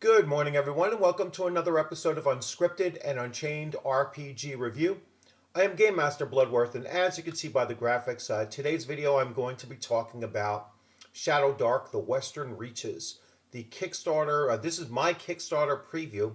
Good morning, everyone, and welcome to another episode of Unscripted and Unchained RPG Review. I am Game Master Bloodworth, and as you can see by the graphics, today's video I'm going to be talking about ShadowDark: The Western Reaches, the Kickstarter. This is my Kickstarter preview.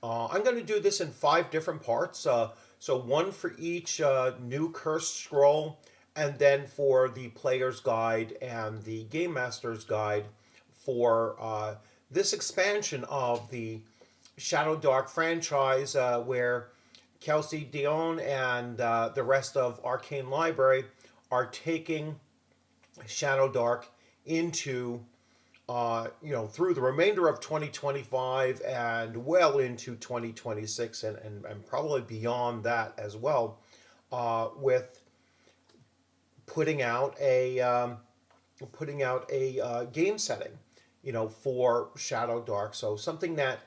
I'm going to do this in 5 different parts, so one for each new cursed scroll, and then for the player's guide and the game master's guide for this expansion of the ShadowDark franchise, where Kelsey Dion and the rest of Arcane Library are taking ShadowDark into through the remainder of 2025 and well into 2026 and probably beyond that as well, with putting out a game setting, for ShadowDark. So something that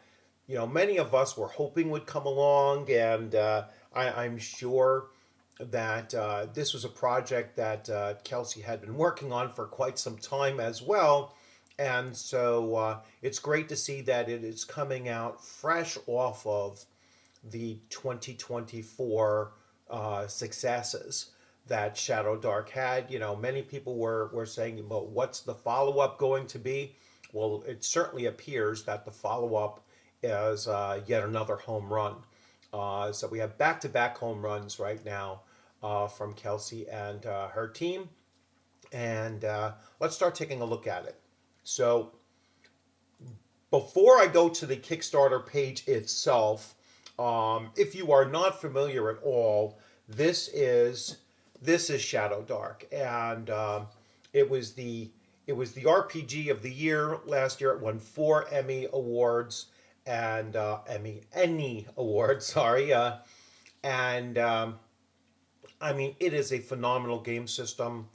many of us were hoping would come along, and I'm sure that this was a project that Kelsey had been working on for quite some time as well. And so it's great to see that it is coming out fresh off of the 2024 successes that ShadowDark had. Many people were saying, well, what's the follow up going to be? Well, it certainly appears that the follow up is yet another home run. So we have back to back home runs right now from Kelsey and her team. And let's start taking a look at it. So before I go to the Kickstarter page itself, if you are not familiar at all, this is ShadowDark, and it was the RPG of the year last year. It won 4 Emmy Awards and Emmy Awards. Sorry, and I mean, it is a phenomenal game system,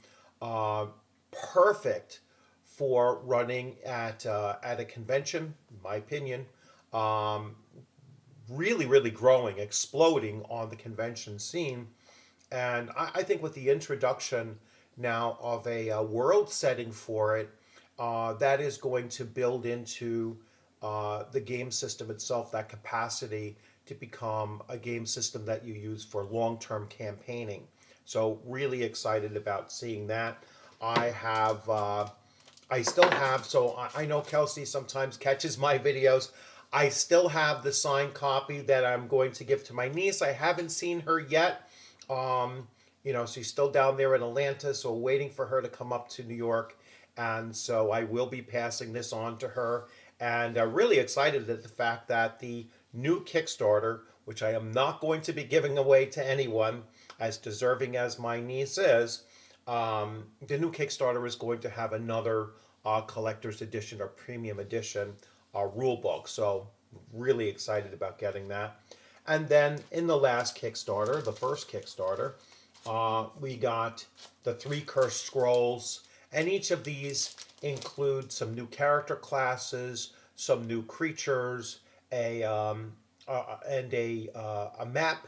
perfect for running at a convention, in my opinion. Um, Really, really growing, exploding on the convention scene. And I think with the introduction now of a world setting for it, that is going to build into the game system itself, that capacity to become a game system that you use for long term campaigning. So, really excited about seeing that. I have. I still have, so I know Kelsey sometimes catches my videos. I still have the signed copy that I'm going to give to my niece. I haven't seen her yet. She's still down there in Atlanta, so waiting for her to come up to New York. And so I will be passing this on to her. And really excited at the fact that the new Kickstarter, which I am not going to be giving away to anyone, as deserving as my niece is, the new Kickstarter is going to have another collector's edition or premium edition rule book. So, really excited about getting that. And then in the last Kickstarter, the first Kickstarter, we got the 3 Cursed Scrolls, and each of these include some new character classes, some new creatures, a map,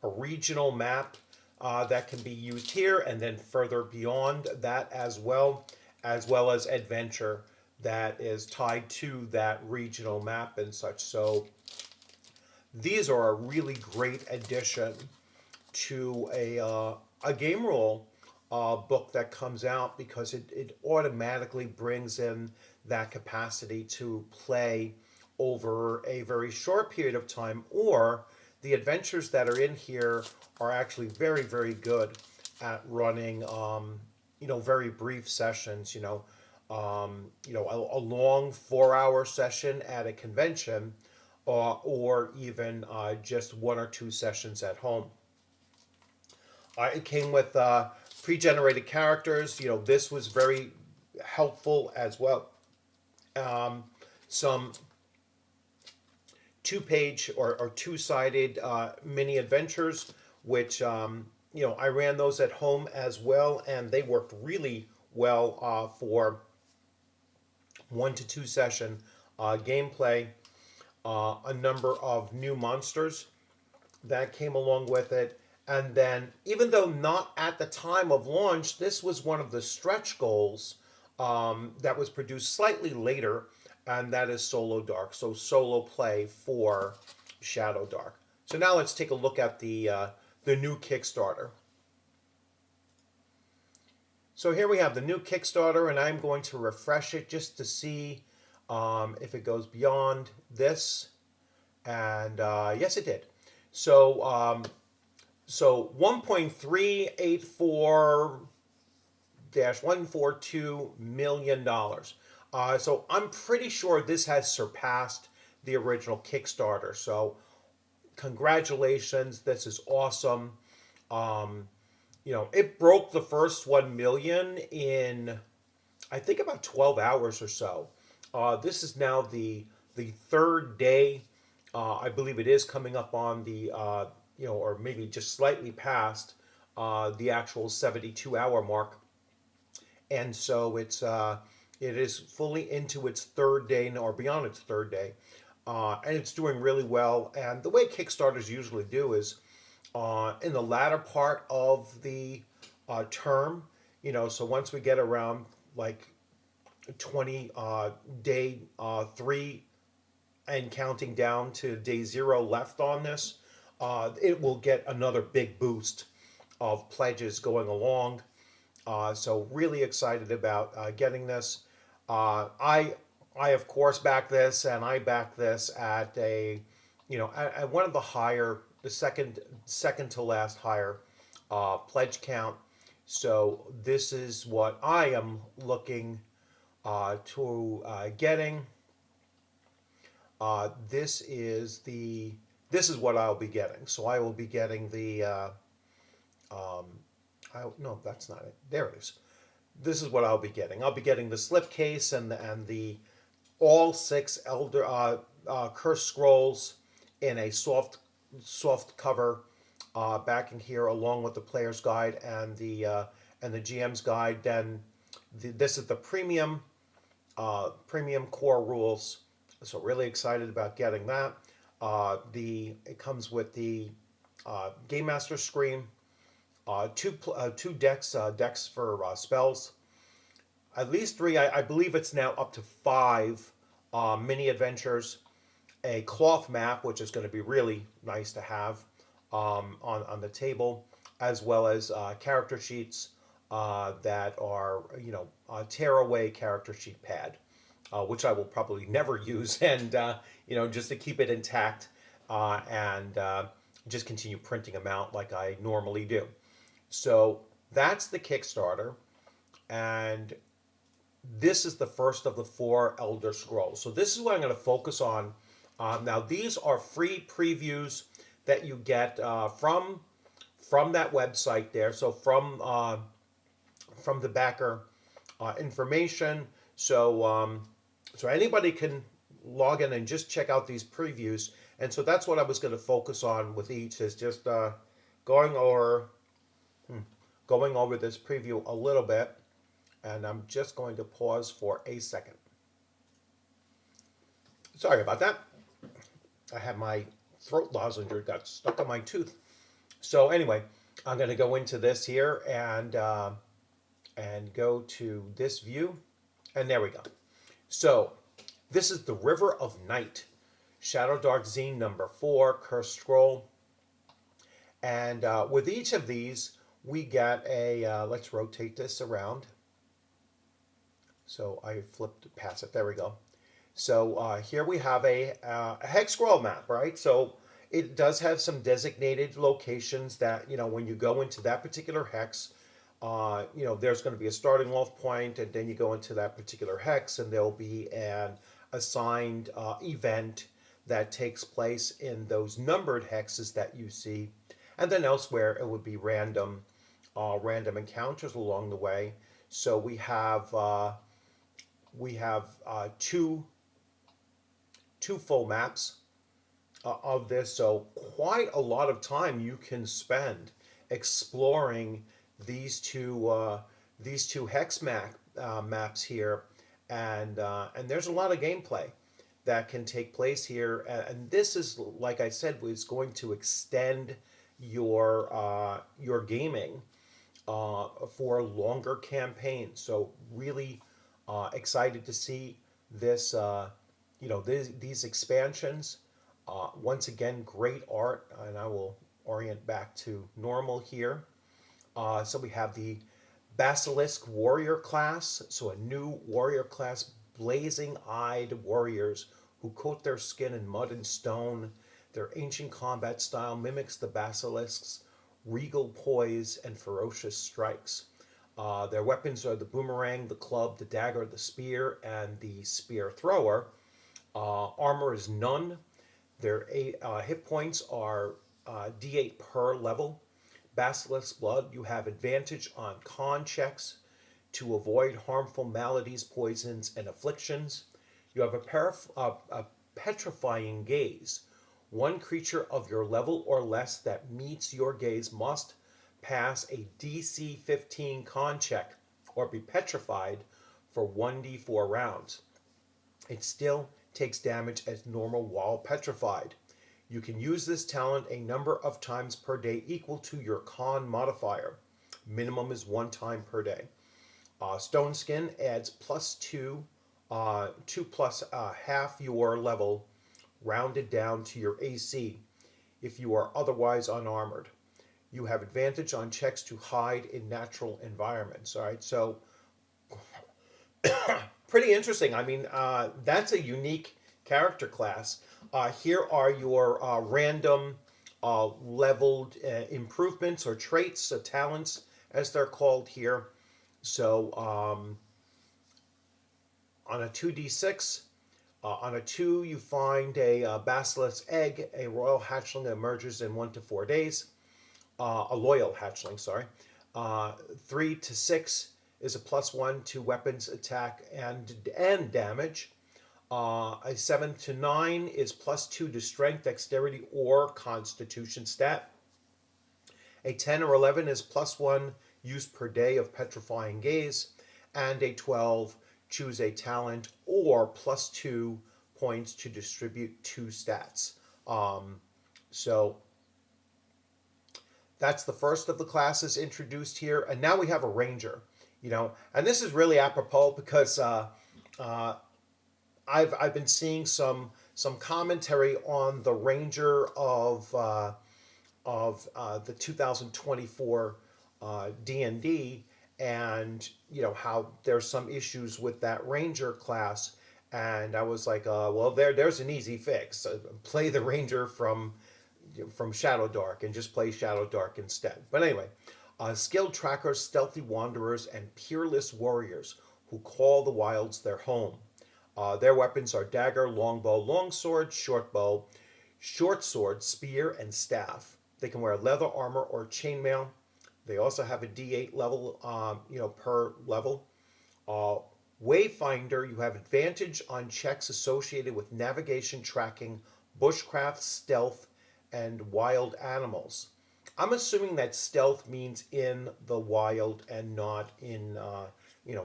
a regional map that can be used here, and then further beyond that as well as adventure that is tied to that regional map and such. So these are a really great addition to a game rule book that comes out, because it automatically brings in that capacity to play over a very short period of time, or the adventures that are in here are actually very, very good at running, very brief sessions. A long 4-hour session at a convention, or even just 1 or 2 sessions at home. It came with pre-generated characters. This was very helpful as well. Some two-page or two-sided mini adventures, which I ran those at home as well, and they worked really well for 1 to 2 session gameplay. A number of new monsters that came along with it. And then, even though not at the time of launch, this was one of the stretch goals that was produced slightly later and that is ShadowDark. So solo play for ShadowDark. So now let's take a look at the new Kickstarter. So here we have the new Kickstarter, and I'm going to refresh it just to see if it goes beyond this. And yes, it did. So so 1.384-142 million dollars. So I'm pretty sure this has surpassed the original Kickstarter. So congratulations, this is awesome. Um, it broke the first 1 million in, I think, about 12 hours or so. This is now the third day. I believe it is coming up on the or maybe just slightly past the actual 72-hour mark, and so it is fully into its third day or beyond its third day, and it's doing really well. And the way Kickstarters usually do is in the latter part of the term, so once we get around like 20 day 3 and counting down to day 0 left on this, it will get another big boost of pledges going along. So really excited about getting this. I of course back this, and I back this at at one of the higher, the second to last higher pledge count. So this is what I am looking to getting. This is what I'll be getting. So I will be getting the no, that's not it. There it is. This is what I'll be getting. I'll be getting the slipcase and the all 6 Elder Cursed Scrolls in a soft cover backing here, along with the player's guide and the GM's guide. Then this is the premium core rules. So really excited about getting that. It comes with the Game Master screen, two decks for spells, at least 3. I believe it's now up to 5 mini adventures, a cloth map, which is going to be really nice to have on the table, as well as character sheets that are tearaway character sheet pad. Which I will probably never use, and just to keep it intact and just continue printing them out like I normally do. So that's the Kickstarter, and this is the first of the 4 Elder Scrolls. So this is what I'm going to focus on. Now these are free previews that you get from that website there. So from the backer information. So so anybody can log in and just check out these previews. And so that's what I was going to focus on with each, is just going over this preview a little bit. And I'm just going to pause for a second. Sorry about that. I had my throat lozenge got stuck on my tooth. So anyway, I'm going to go into this here and go to this view. And there we go. So this is the River of Night, ShadowDark Zine number 4, Cursed Scroll. And with each of these, we get a, let's rotate this around. So I flipped past it, there we go. So here we have a hex scroll map, right? So it does have some designated locations that, when you go into that particular hex, there's going to be a starting off point, and then you go into that particular hex, and there'll be an assigned event that takes place in those numbered hexes that you see, and then elsewhere it would be random encounters along the way. So we have two full maps of this, so quite a lot of time you can spend exploring these two hex maps here, and there's a lot of gameplay that can take place here, and this is, like I said, is going to extend your gaming for longer campaigns. So really excited to see this, these expansions. Once again, great art, and I will orient back to normal here. So we have the Basilisk warrior class, so a new warrior class, blazing-eyed warriors who coat their skin in mud and stone. Their ancient combat style mimics the basilisk's regal poise and ferocious strikes. Their weapons are the boomerang, the club, the dagger, the spear, and the spear thrower. Armor is none. Their hit points are D8 per level. Basilisk blood, you have advantage on con checks to avoid harmful maladies, poisons, and afflictions. You have a petrifying gaze. One creature of your level or less that meets your gaze must pass a DC 15 con check or be petrified for 1d4 rounds. It still takes damage as normal while petrified. You can use this talent a number of times per day equal to your con modifier. Minimum is 1 time per day. Stone Skin adds +2, 2 plus half your level, rounded down to your AC if you are otherwise unarmored. You have advantage on checks to hide in natural environments. All right, so pretty interesting. I mean, that's a unique character class. Here are your random leveled improvements or traits, talents, as they're called here. So on a 2d6, on a 2, you find a basilisk egg. A royal hatchling emerges in 1 to 4 days. A loyal hatchling, sorry. 3 to 6 is a +1 to weapons, attack, and damage. A 7 to 9 is +2 to strength, dexterity, or constitution stat. A 10 or 11 is +1 use per day of petrifying gaze. And a 12, choose a talent or +2 points to distribute 2 stats. So that's the first of the classes introduced here. And now we have a ranger, and this is really apropos because I've been seeing some commentary on the Ranger of the 2024 D&D, and how there's some issues with that Ranger class, and I was like, well, there's an easy fix. Play the Ranger from ShadowDark and just play ShadowDark instead. But anyway, skilled trackers, stealthy wanderers, and peerless warriors who call the wilds their home. Their weapons are dagger, longbow, longsword, shortbow, short sword, spear, and staff. They can wear leather armor or chainmail. They also have a D8 level, per level. Wayfinder, you have advantage on checks associated with navigation, tracking, bushcraft, stealth, and wild animals. I'm assuming that stealth means in the wild and not in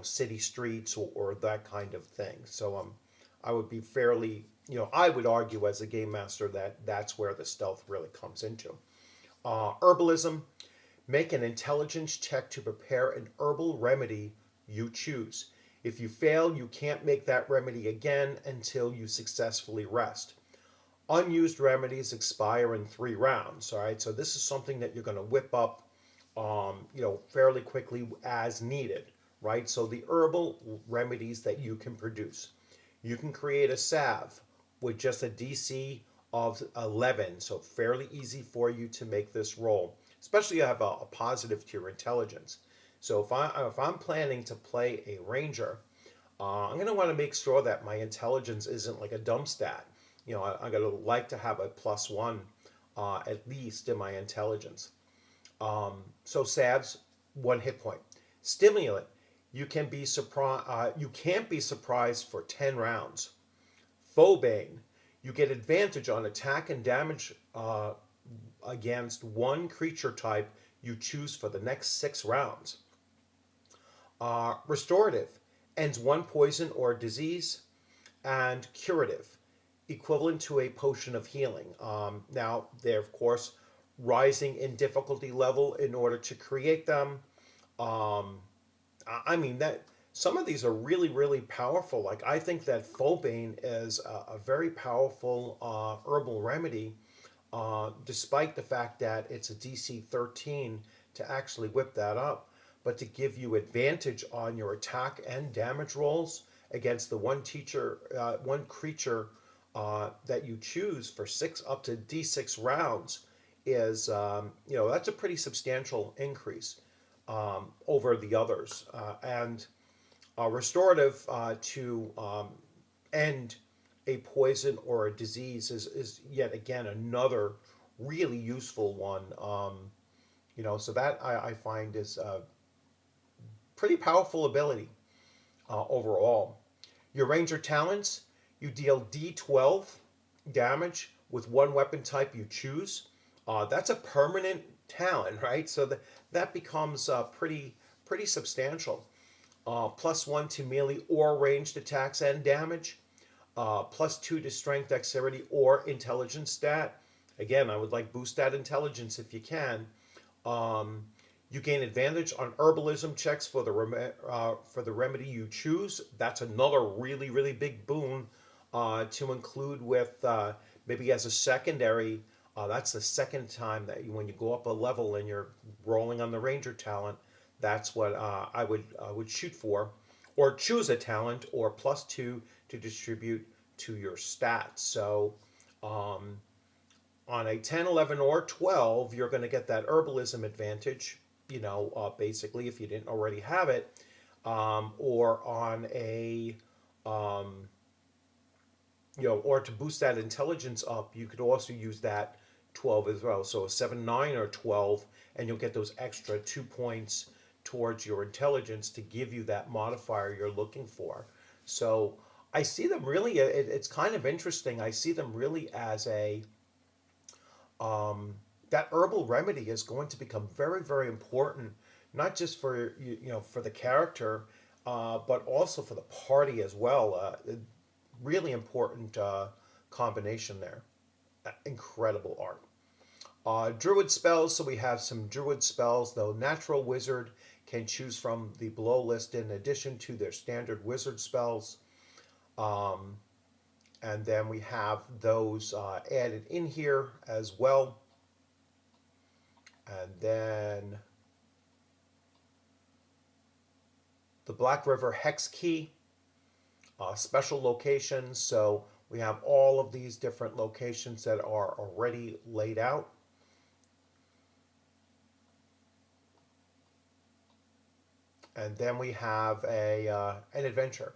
city streets or that kind of thing. So I would be fairly, I would argue as a game master that that's where the stealth really comes into. Herbalism, make an intelligence check to prepare an herbal remedy you choose. If you fail, you can't make that remedy again until you successfully rest. Unused remedies expire in 3 rounds. All right, so this is something that you're going to whip up, fairly quickly as needed. Right, so the herbal remedies that you can produce, you can create a salve with just a DC of 11, so fairly easy for you to make this roll, especially if you have a positive to your intelligence. So if I'm planning to play a ranger, I'm going to want to make sure that my intelligence isn't like a dumb stat. I'm going to like to have a +1 at least in my intelligence. So salves, 1 hit point. Stimulant, you can't be surprised for 10 rounds. Phobane, you get advantage on attack and damage against one creature type you choose for the next 6 rounds. Restorative, ends 1 poison or disease. And curative, equivalent to a potion of healing. Now, they're, of course, rising in difficulty level in order to create them. some of these are really, really powerful. Like I think that Phobane is a very powerful herbal remedy, despite the fact that it's a DC 13 to actually whip that up, but to give you advantage on your attack and damage rolls against the one creature that you choose for six up to D6 rounds is, that's a pretty substantial increase over the others. And restorative to end a poison or a disease is yet again another really useful one. So that I find is a pretty powerful ability overall. Your ranger talents, you deal D12 damage with one weapon type you choose. That's a permanent talent, right? So that becomes pretty substantial. +1 to melee or ranged attacks and damage. +2 to strength, dexterity, or intelligence stat. Again, I would like boost that intelligence if you can. You gain advantage on herbalism checks for the remedy you choose. That's another really, really big boon to include with maybe as a secondary. That's the second time that when you go up a level and you're rolling on the ranger talent, that's what I would shoot for, or choose a talent, or +2 to distribute to your stats. So on a 10, 11, or 12, you're going to get that herbalism advantage, basically, if you didn't already have it. Or on a, or to boost that intelligence up, you could also use that 12 as well. So a 7, 9, or 12, and you'll get those extra 2 points towards your intelligence to give you that modifier you're looking for. So I see them really, it's kind of interesting. I see them really as that herbal remedy is going to become very, very important, not just for for the character, but also for the party as well. Really important combination there. Incredible art. Druid spells, so we have some druid spells, though natural wizard can choose from the below list in addition to their standard wizard spells. And then we have those added in here as well. And then the Black River Hex Key, special locations. So we have all of these different locations that are already laid out. And then we have an adventure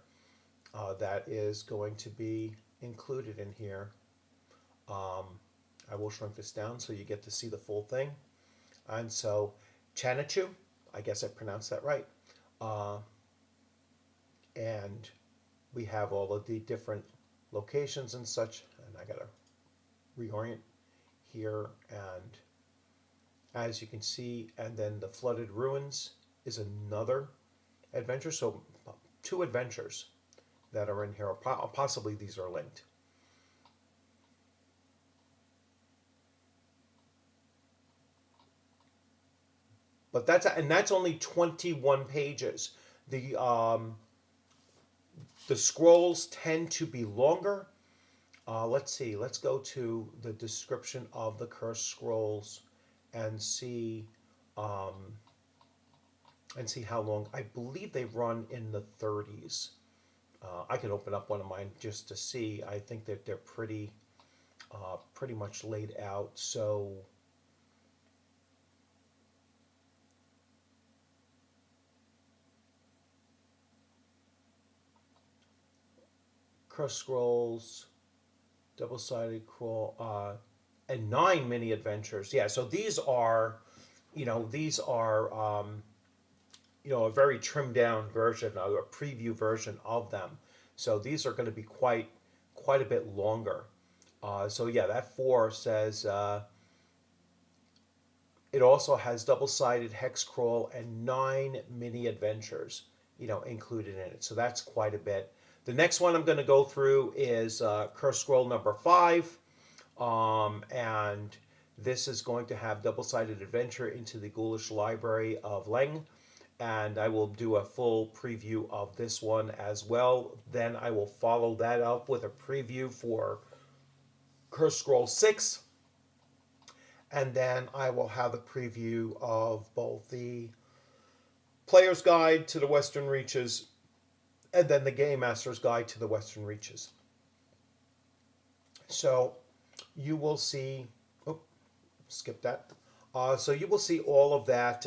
that is going to be included in here. I will shrink this down so you get to see the full thing. And so Chanachu, I guess I pronounced that right. And we have all of the different locations and such. And I got to reorient here. And as you can see, and then the Flooded Ruins is another adventure. So 2 adventures that are in here. Possibly these are linked. But that's only 21 pages. The scrolls tend to be longer. Let's see. Let's go to the description of the cursed scrolls and see how long. I believe they run in the 30s. I can open up one of mine just to see. I think that they're pretty much laid out. So Cursed Scrolls, double-sided crawl, and 9 mini adventures. Yeah, so these are, a very trimmed down version, a preview version of them. So these are going to be quite a bit longer. So yeah, that 4 says it also has double-sided hex crawl and 9 mini adventures, included in it. So that's quite a bit. The next one I'm going to go through is Cursed Scroll number 5, and this is going to have double-sided adventure into the Ghoulish Library of Leng, and I will do a full preview of this one as well. Then I will follow that up with a preview for Curse Scroll 6, and then I will have a preview of both the Player's Guide to the Western Reaches and then the Game Master's Guide to the Western Reaches. So you will see, oh, skip that. So you will see all of that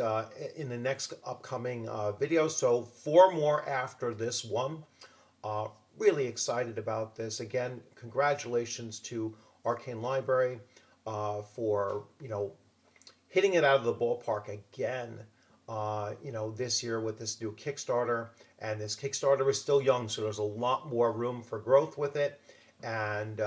in the next upcoming video. So 4 more after this one. Really excited about this. Again, congratulations to Arcane Library for, hitting it out of the ballpark again, this year with this new Kickstarter. And this Kickstarter is still young, so there's a lot more room for growth with it. And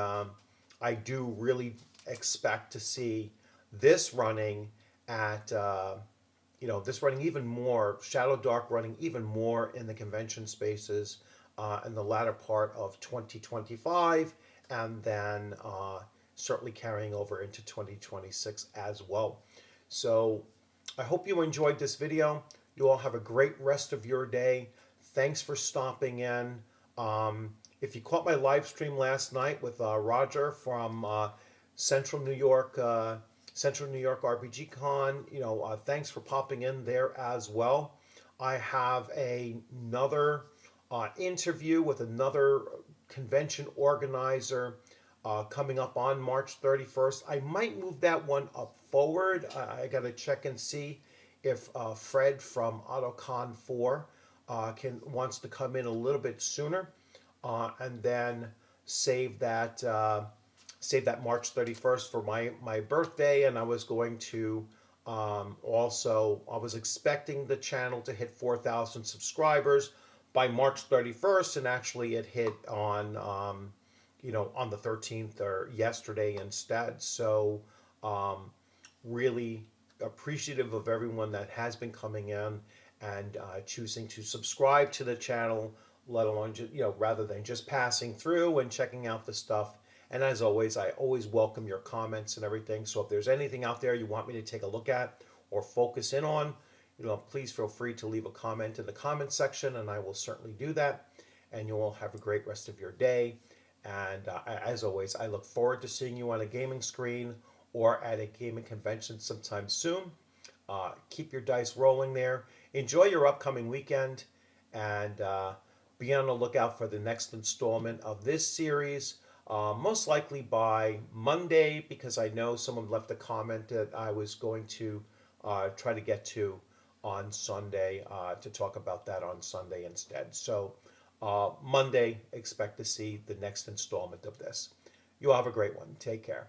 I do really expect to see this running at, this running even more, ShadowDark running even more in the convention spaces in the latter part of 2025, and then certainly carrying over into 2026 as well. So I hope you enjoyed this video. You all have a great rest of your day. Thanks for stopping in. If you caught my live stream last night with Roger from Central New York RPG Con, thanks for popping in there as well. I have another interview with another convention organizer coming up on March 31st. I might move that one up forward. I got to check and see if Fred from AutoCon 4 wants to come in a little bit sooner, and then save that March 31st for my birthday. And I was going to I was expecting the channel to hit 4,000 subscribers by March 31st, and actually it hit on the 13th, or yesterday instead. So really appreciative of everyone that has been coming in and choosing to subscribe to the channel, let alone rather than just passing through and checking out the stuff. And as always, I always welcome your comments and everything. So if there's anything out there you want me to take a look at or focus in on, please feel free to leave a comment in the comment section, and I will certainly do that. And you all have a great rest of your day. And as always, I look forward to seeing you on a gaming screen or at a gaming convention sometime soon. Keep your dice rolling there. Enjoy your upcoming weekend, and be on the lookout for the next installment of this series. Most likely by Monday, because I know someone left a comment that I was going to try to get to on Sunday, to talk about that on Sunday instead. So Monday, expect to see the next installment of this. You all have a great one. Take care.